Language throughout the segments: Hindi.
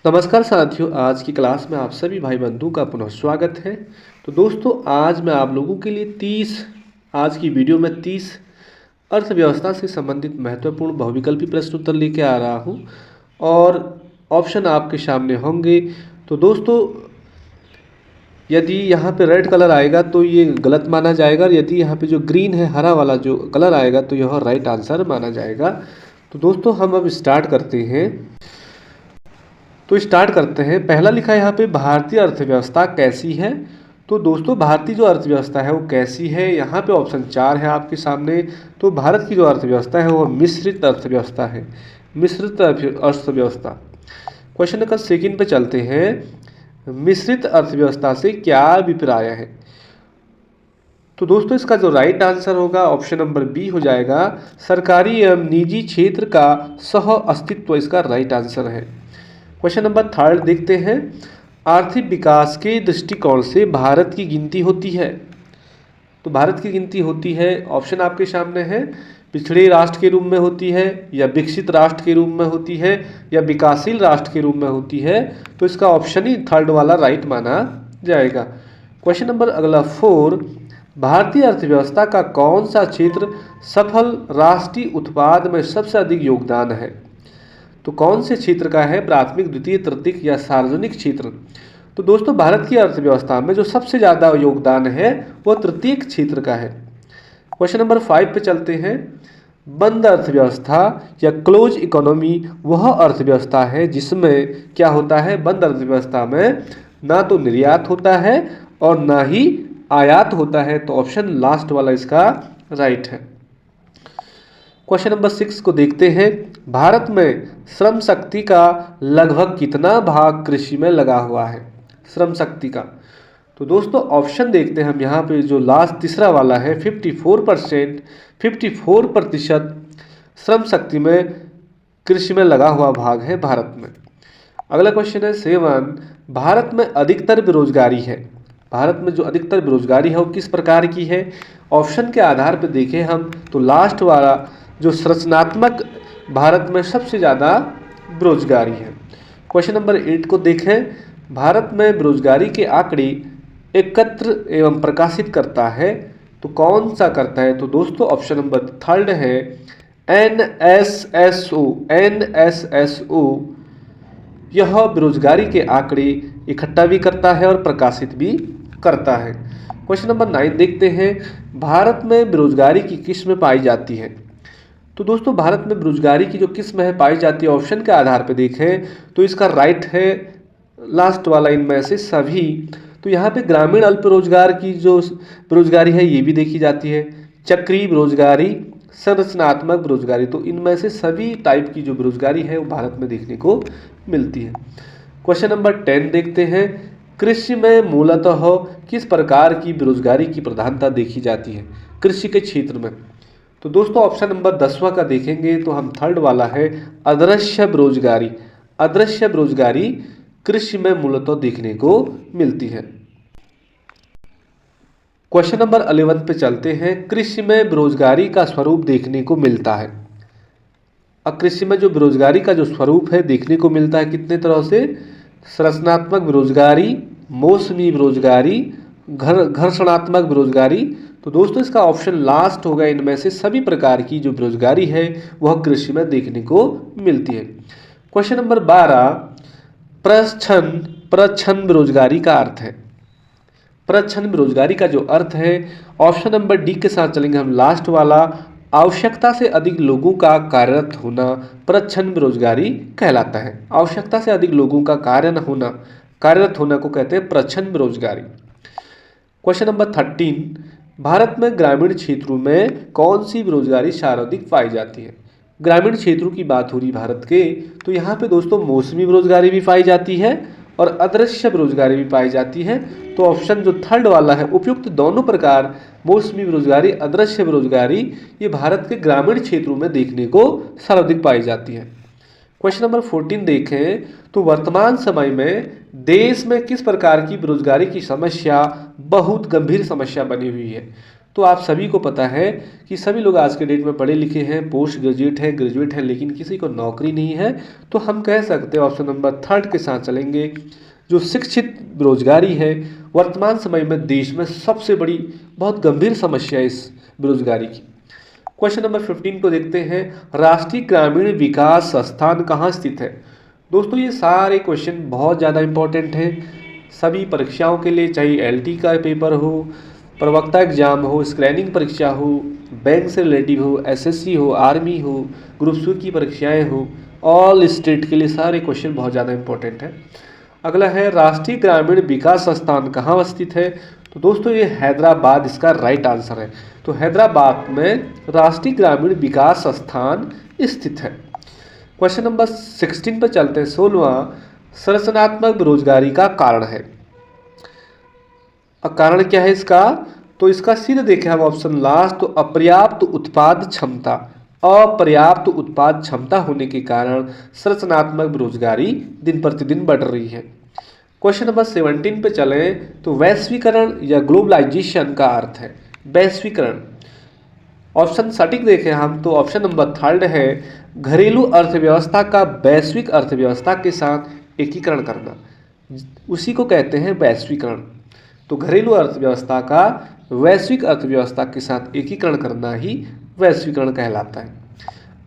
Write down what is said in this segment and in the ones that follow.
नमस्कार साथियों, आज की क्लास में आप सभी भाई बंधु का पुनः स्वागत है। तो दोस्तों, आज मैं आप लोगों के लिए 30 आज की वीडियो में 30 अर्थव्यवस्था से संबंधित महत्वपूर्ण बहुविकल्पी प्रश्न उत्तर लेके आ रहा हूं और ऑप्शन आपके सामने होंगे। तो दोस्तों, यदि यहाँ पे रेड कलर आएगा तो ये गलत माना जाएगा, और यदि यहाँ पे जो ग्रीन है, हरा वाला जो कलर आएगा, तो यह राइट आंसर माना जाएगा। तो दोस्तों, हम अब स्टार्ट करते हैं। पहला लिखा है यहाँ पे, भारतीय अर्थव्यवस्था कैसी है। तो दोस्तों, भारतीय जो अर्थव्यवस्था है वो कैसी है, यहाँ पे ऑप्शन 4 है आपके सामने। तो भारत की जो अर्थव्यवस्था है वो मिश्रित अर्थव्यवस्था है, मिश्रित अर्थव्यवस्था। क्वेश्चन नंबर सेकंड पे चलते हैं। मिश्रित अर्थव्यवस्था से क्या अभिप्राय है। तो दोस्तों, इसका जो राइट आंसर होगा ऑप्शन नंबर बी हो जाएगा, सरकारी एवं निजी क्षेत्र का सह अस्तित्व इसका राइट आंसर है। क्वेश्चन नंबर थर्ड देखते हैं, आर्थिक विकास के दृष्टिकोण से भारत की गिनती होती है। तो भारत की गिनती होती है, ऑप्शन आपके सामने है, पिछड़े राष्ट्र के रूप में होती है, या विकसित राष्ट्र के रूप में होती है, या विकासशील राष्ट्र के रूप में होती है। तो इसका ऑप्शन ही थर्ड वाला राइट माना जाएगा। क्वेश्चन नंबर अगला 4, भारतीय अर्थव्यवस्था का कौन सा क्षेत्र सफल राष्ट्रीय उत्पाद में सबसे अधिक योगदान है। तो कौन से क्षेत्र का है, प्राथमिक, द्वितीय, तृतीयक या सार्वजनिक क्षेत्र। तो दोस्तों, भारत की अर्थव्यवस्था में जो सबसे ज़्यादा योगदान है वो तृतीयक क्षेत्र का है। क्वेश्चन नंबर 5 पे चलते हैं। बंद अर्थव्यवस्था या क्लोज इकोनॉमी वह अर्थव्यवस्था है जिसमें क्या होता है, बंद अर्थव्यवस्था में ना तो निर्यात होता है और ना ही आयात होता है। तो ऑप्शन लास्ट वाला इसका राइट है। क्वेश्चन नंबर 6 को देखते हैं। भारत में श्रम शक्ति का लगभग कितना भाग कृषि में लगा हुआ है, श्रम शक्ति का। तो दोस्तों, ऑप्शन देखते हैं हम यहाँ पे, जो लास्ट तीसरा वाला है, 54% श्रम शक्ति में कृषि में लगा हुआ भाग है भारत में। अगला क्वेश्चन है 7, भारत में अधिकतर बेरोजगारी है। भारत में जो अधिकतर बेरोजगारी है वो किस प्रकार की है। ऑप्शन के आधार पर देखें हम तो लास्ट वाला जो संरचनात्मक भारत में सबसे ज़्यादा बेरोजगारी है। क्वेश्चन नंबर 8 को देखें। भारत में बेरोजगारी के आंकड़े एकत्र एवं प्रकाशित करता है, तो कौन सा करता है। तो दोस्तों, ऑप्शन नंबर थर्ड है, NSSO। यह बेरोजगारी के आंकड़े इकट्ठा भी करता है और प्रकाशित भी करता है। क्वेश्चन नंबर 9 देखते हैं। भारत में बेरोजगारी की किस्म पाई जाती है। तो दोस्तों, भारत में बेरोजगारी की जो किस्म है पाई जाती है, ऑप्शन के आधार पर देखें तो इसका राइट है लास्ट वाला इनमें से सभी। तो यहाँ पे ग्रामीण अल्प रोजगार की जो बेरोजगारी है ये भी देखी जाती है, चक्रीय बेरोजगारी, संरचनात्मक बेरोजगारी। तो इनमें से सभी टाइप की जो बेरोजगारी है वो भारत में देखने को मिलती है। क्वेश्चन नंबर 10 देखते हैं। कृषि में मूलतः किस प्रकार की बेरोजगारी की प्रधानता देखी जाती है कृषि के क्षेत्र में। तो दोस्तों, ऑप्शन नंबर 10वां का देखेंगे तो हम थर्ड वाला है, अदृश्य बेरोजगारी। अदृश्य बेरोजगारी कृषि में मूलतः देखने को मिलती है। क्वेश्चन नंबर 11 पे चलते हैं। कृषि में बेरोजगारी का स्वरूप देखने को मिलता है। अब कृषि में जो बेरोजगारी का जो स्वरूप है देखने को मिलता है कितने तरह से, संरचनात्मक बेरोजगारी, मौसमी बेरोजगारी, घर्षणात्मक बेरोजगारी। तो दोस्तों, इसका ऑप्शन लास्ट होगा, इनमें से सभी प्रकार की जो बेरोजगारी है वह कृषि में देखने को मिलती है। क्वेश्चन नंबर 12, प्रच्छन्न बेरोजगारी का अर्थ है। प्रच्छन्न बेरोजगारी का जो अर्थ है, ऑप्शन नंबर डी के साथ चलेंगे हम, लास्ट वाला, आवश्यकता से अधिक लोगों का कार्यरत होना प्रच्छन्न बेरोजगारी कहलाता है। आवश्यकता से अधिक लोगों का कार्यरत होना को कहते हैं प्रच्छन्न बेरोजगारी। क्वेश्चन नंबर 13, भारत में ग्रामीण क्षेत्रों में कौन सी बेरोजगारी सर्वाधिक पाई जाती है। ग्रामीण क्षेत्रों की बात हो रही भारत के, तो यहाँ पे दोस्तों मौसमी बेरोजगारी भी पाई जाती है और अदृश्य बेरोजगारी भी पाई जाती है। तो ऑप्शन जो थर्ड वाला है, उपयुक्त दोनों प्रकार, मौसमी बेरोजगारी, अदृश्य बेरोजगारी, ये भारत के ग्रामीण क्षेत्रों में देखने को सर्वाधिक पाई जाती है। क्वेश्चन नंबर 14 देखें तो वर्तमान समय में देश में किस प्रकार की बेरोजगारी की समस्या बहुत गंभीर समस्या बनी हुई है। तो आप सभी को पता है कि सभी लोग आज के डेट में पढ़े लिखे हैं, पोस्ट ग्रेजुएट हैं, लेकिन किसी को नौकरी नहीं है। तो हम कह सकते हैं ऑप्शन नंबर 3 के साथ चलेंगे। जो शिक्षित बेरोजगारी है वर्तमान समय में देश में सबसे बड़ी बहुत गंभीर समस्या है इस बेरोजगारी की। क्वेश्चन नंबर 15 को देखते हैं। राष्ट्रीय ग्रामीण विकास संस्थान कहाँ स्थित है? दोस्तों ये सारे क्वेश्चन बहुत ज़्यादा इंपॉर्टेंट हैं सभी परीक्षाओं के लिए, चाहे एलटी का पेपर हो, प्रवक्ता एग्जाम हो, स्क्रैनिंग परीक्षा हो, बैंक से रिलेटिव हो, एसएससी हो, आर्मी हो, ग्रुप सी की परीक्षाएं हो, ऑल स्टेट के लिए सारे क्वेश्चन बहुत ज़्यादा इंपॉर्टेंट है। अगला है राष्ट्रीय ग्रामीण विकास संस्थान कहाँ स्थित है? तो दोस्तों ये हैदराबाद इसका राइट आंसर है। तो हैदराबाद में राष्ट्रीय ग्रामीण विकास संस्थान स्थित है। क्वेश्चन नंबर 16 पर चलते हैं। 16वां संरचनात्मक बेरोजगारी का कारण है। कारण क्या है इसका? तो इसका सीधे देखें हम ऑप्शन लास्ट, तो अपर्याप्त उत्पाद क्षमता। अपर्याप्त उत्पाद क्षमता होने के कारण संरचनात्मक बेरोजगारी दिन प्रतिदिन बढ़ रही है। क्वेश्चन नंबर 17 पे चलें तो वैश्वीकरण या ग्लोबलाइजेशन का अर्थ है वैश्वीकरण। ऑप्शन सटीक देखें हम तो ऑप्शन नंबर 3 है घरेलू अर्थव्यवस्था का वैश्विक अर्थव्यवस्था के साथ एकीकरण करना, उसी को कहते हैं वैश्वीकरण। तो घरेलू अर्थव्यवस्था का वैश्विक अर्थव्यवस्था के साथ एकीकरण करना ही वैश्वीकरण कहलाता है।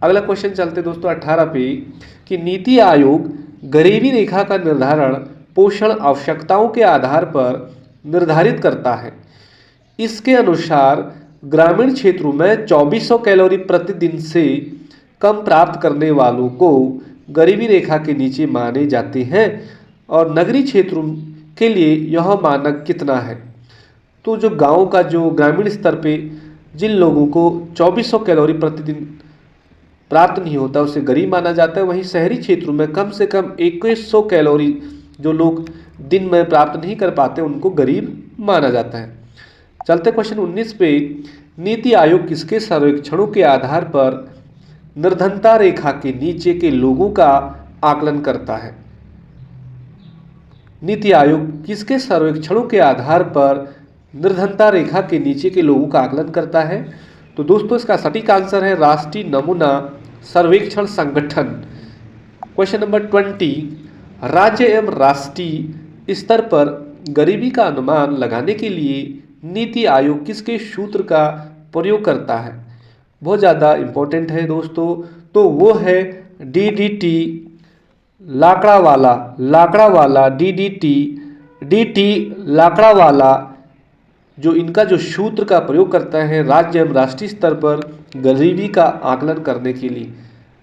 अगला क्वेश्चन चलते दोस्तों 18 पे कि नीति आयोग गरीबी रेखा का निर्धारण पोषण आवश्यकताओं के आधार पर निर्धारित करता है। इसके अनुसार ग्रामीण क्षेत्रों में 2400 कैलोरी प्रतिदिन से कम प्राप्त करने वालों को गरीबी रेखा के नीचे माने जाते हैं और नगरीय क्षेत्रों के लिए यह मानक कितना है? तो जो गांव का जो ग्रामीण स्तर पे जिन लोगों को 2400 कैलोरी प्रतिदिन प्राप्त नहीं होता उसे गरीब माना जाता है। वहीं शहरी क्षेत्रों में कम से कम 2100 कैलोरी जो लोग दिन में प्राप्त नहीं कर पाते उनको गरीब माना जाता है। चलते क्वेश्चन 19 पे नीति आयोग किसके सर्वेक्षणों के आधार पर निर्धनता रेखा के नीचे के लोगों का आकलन करता है? नीति आयोग किसके सर्वेक्षणों के आधार पर निर्धनता रेखा के नीचे के लोगों का आकलन करता है? तो दोस्तों इसका सटीक आंसर है राष्ट्रीय नमूना सर्वेक्षण संगठन। क्वेश्चन नंबर 20 राज्य एवं राष्ट्रीय स्तर पर गरीबी का अनुमान लगाने के लिए नीति आयोग किसके सूत्र का प्रयोग करता है? बहुत ज़्यादा इम्पोर्टेंट है दोस्तों। तो वो है डीडीटी लाकड़ावाला डीटी लाकड़ावाला जो इनका जो सूत्र का प्रयोग करता है राज्य एवं राष्ट्रीय स्तर पर गरीबी का आकलन करने के लिए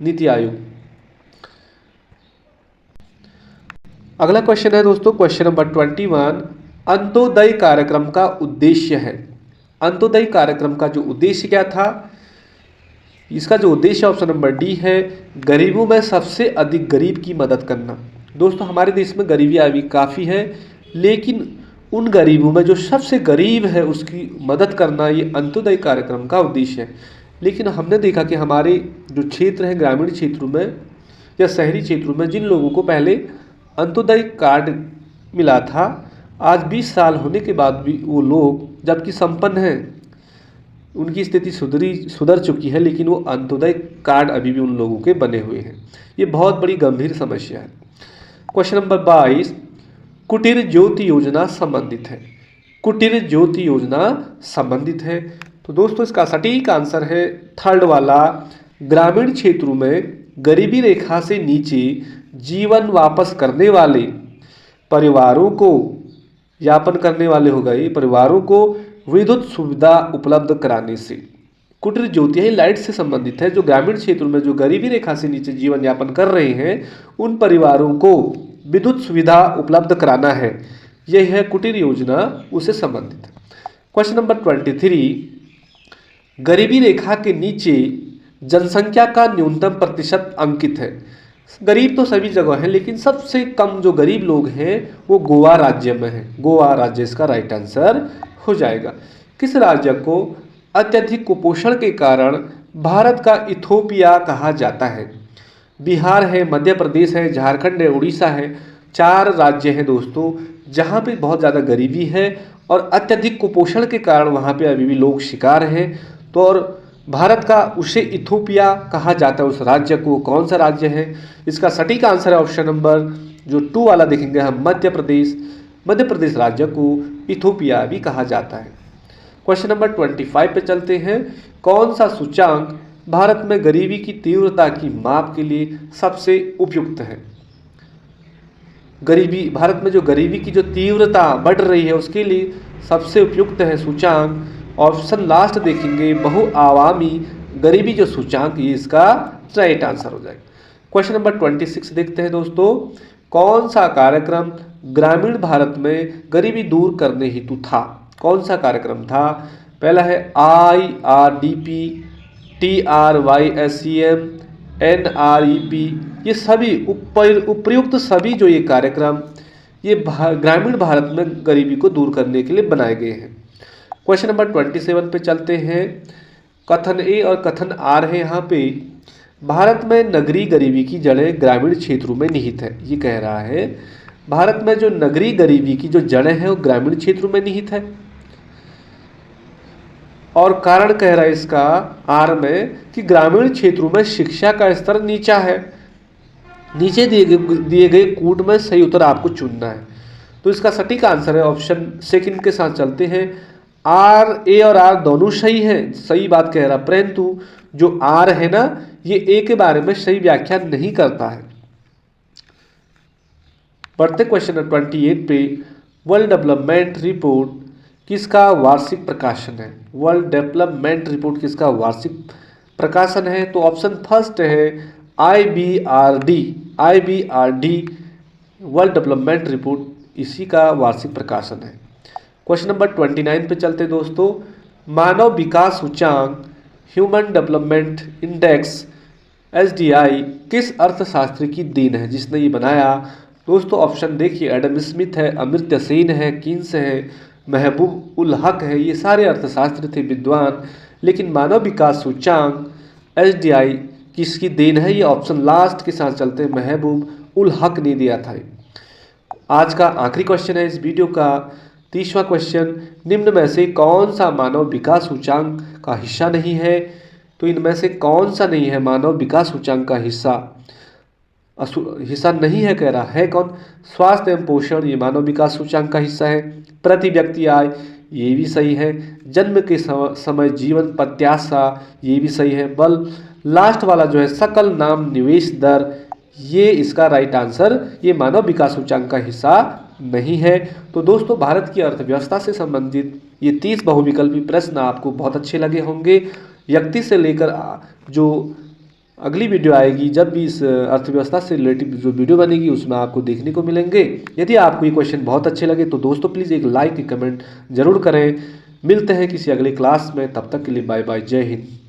नीति आयोग। अगला क्वेश्चन है दोस्तों क्वेश्चन नंबर 21 अंत्योदय कार्यक्रम का उद्देश्य है। अंत्योदय कार्यक्रम का जो उद्देश्य क्या था? इसका जो उद्देश्य ऑप्शन नंबर डी है गरीबों में सबसे अधिक गरीब की मदद करना। दोस्तों हमारे देश में गरीबी अभी काफ़ी है, लेकिन उन गरीबों में जो सबसे गरीब है उसकी मदद करना ये अंत्योदय कार्यक्रम का उद्देश्य है। लेकिन हमने देखा कि हमारे जो क्षेत्र हैं ग्रामीण क्षेत्रों में या शहरी क्षेत्रों में जिन लोगों को पहले अंत्योदय कार्ड मिला था, आज 20 साल होने के बाद भी वो लोग जबकि संपन्न हैं, उनकी स्थिति सुधर चुकी है, लेकिन वो अंत्योदय कार्ड अभी भी उन लोगों के बने हुए हैं। ये बहुत बड़ी गंभीर समस्या है। क्वेश्चन नंबर 22 कुटीर ज्योति योजना संबंधित है। कुटीर ज्योति योजना संबंधित है तो दोस्तों इसका सटीक आंसर है 3rd वाला ग्रामीण क्षेत्रों में गरीबी रेखा से नीचे जीवन वापस करने वाले परिवारों को यापन करने वाले हो गए परिवारों को विद्युत सुविधा उपलब्ध कराने से। कुटीर ज्योति है लाइट से संबंधित है। जो ग्रामीण क्षेत्रों में जो गरीबी रेखा से नीचे जीवन यापन कर रहे हैं उन परिवारों को विद्युत सुविधा उपलब्ध कराना है, यह है कुटीर योजना, उससे संबंधित है। क्वेश्चन नंबर 23 गरीबी रेखा के नीचे जनसंख्या का न्यूनतम प्रतिशत अंकित है। गरीब तो सभी जगह है, लेकिन सबसे कम जो गरीब लोग हैं वो गोवा राज्य में है। गोवा राज्य इसका राइट आंसर हो जाएगा। किस राज्य को अत्यधिक कुपोषण के कारण भारत का इथोपिया कहा जाता है? बिहार है, मध्य प्रदेश है, झारखंड है, उड़ीसा है। 4 राज्य हैं दोस्तों जहाँ पे बहुत ज़्यादा गरीबी है और अत्यधिक कुपोषण के कारण वहाँ पे अभी भी लोग शिकार हैं। तो और भारत का उसे इथोपिया कहा जाता है, उस राज्य को कौन सा राज्य है? इसका सटीक आंसर है ऑप्शन नंबर जो 2 वाला देखेंगे हम, मध्य प्रदेश। मध्य प्रदेश राज्य को इथोपिया भी कहा जाता है। क्वेश्चन नंबर 25 पे चलते हैं। कौन सा सूचांक भारत में गरीबी की तीव्रता की माप के लिए सबसे उपयुक्त है? गरीबी, भारत में जो गरीबी की जो तीव्रता बढ़ रही है उसके लिए सबसे उपयुक्त है सूचांक, ऑप्शन लास्ट देखेंगे, बहुआवामी गरीबी जो सूचांक, ये इसका राइट आंसर हो जाएगा। क्वेश्चन नंबर 26 देखते हैं दोस्तों। कौन सा कार्यक्रम ग्रामीण भारत में गरीबी दूर करने हेतु था? कौन सा कार्यक्रम था? पहला है IRDP, TRYSEM, NREP। ये सभी उपयुक्त सभी जो ये कार्यक्रम ये ग्रामीण भारत में गरीबी को दूर करने के लिए बनाए गए हैं। क्वेश्चन नंबर 27 पे चलते हैं। कथन ए और कथन आर है यहाँ पे। भारत में नगरीय गरीबी की जड़ें ग्रामीण क्षेत्रों में निहित है। ये कह रहा है भारत में जो नगरीय गरीबी की जो जड़ें हैं वो ग्रामीण क्षेत्रों में निहित है। और कारण कह रहा है इसका आर में कि ग्रामीण क्षेत्रों में शिक्षा का स्तर नीचा है। नीचे दिए गए कूट में सही उत्तर आपको चुनना है। तो इसका सटीक आंसर है ऑप्शन सेकंड के साथ चलते हैं। आर, ए और आर दोनों सही है, सही बात कह रहा, परंतु जो आर है ना ये ए के बारे में सही व्याख्या नहीं करता है। बढ़ते क्वेश्चन 28 पे। वर्ल्ड डेवलपमेंट रिपोर्ट किसका वार्षिक प्रकाशन है? वर्ल्ड डेवलपमेंट रिपोर्ट किसका वार्षिक प्रकाशन है? तो ऑप्शन फर्स्ट है IBRD। वर्ल्ड डेवलपमेंट रिपोर्ट इसी का वार्षिक प्रकाशन है। क्वेश्चन नंबर 29 पे चलते दोस्तों। मानव विकास सूचांक ह्यूमन डेवलपमेंट इंडेक्स HDI किस अर्थशास्त्री की देन है? जिसने ये बनाया दोस्तों ऑप्शन देखिए, एडम स्मिथ है, अमर्त्य सेन है, कीन्स है, महबूब उल हक है। ये सारे अर्थशास्त्री थे विद्वान। लेकिन मानव विकास सूचांक HDI किसकी देन है? ये ऑप्शन लास्ट के साथ चलते हैं, महबूब उल हक ने दिया था। आज का आखिरी क्वेश्चन है इस वीडियो का, 30वां क्वेश्चन। निम्न में से कौन सा मानव विकास सूचांक का हिस्सा नहीं है? तो इनमें से कौन सा नहीं है मानव विकास सूचांक का हिस्सा नहीं है? कह रहा है कौन? स्वास्थ्य एवं पोषण ये मानव विकास सूचांक का हिस्सा है। प्रति व्यक्ति आय ये भी सही है। जन्म के समय जीवन प्रत्याशा ये भी सही है। बल लास्ट वाला जो है सकल नाम निवेश दर, ये इसका राइट आंसर, ये मानव विकास सूचांक का हिस्सा नहीं है। तो दोस्तों भारत की अर्थव्यवस्था से संबंधित ये 30 बहुविकल्पी प्रश्न आपको बहुत अच्छे लगे होंगे। 31 से लेकर जो अगली वीडियो आएगी, जब भी इस अर्थव्यवस्था से रिलेटेड जो वीडियो बनेगी उसमें आपको देखने को मिलेंगे। यदि आपको ये क्वेश्चन बहुत अच्छे लगे तो दोस्तों प्लीज़ एक लाइक, कमेंट जरूर करें। मिलते हैं किसी अगले क्लास में, तब तक के लिए बाय बाय, जय हिंद।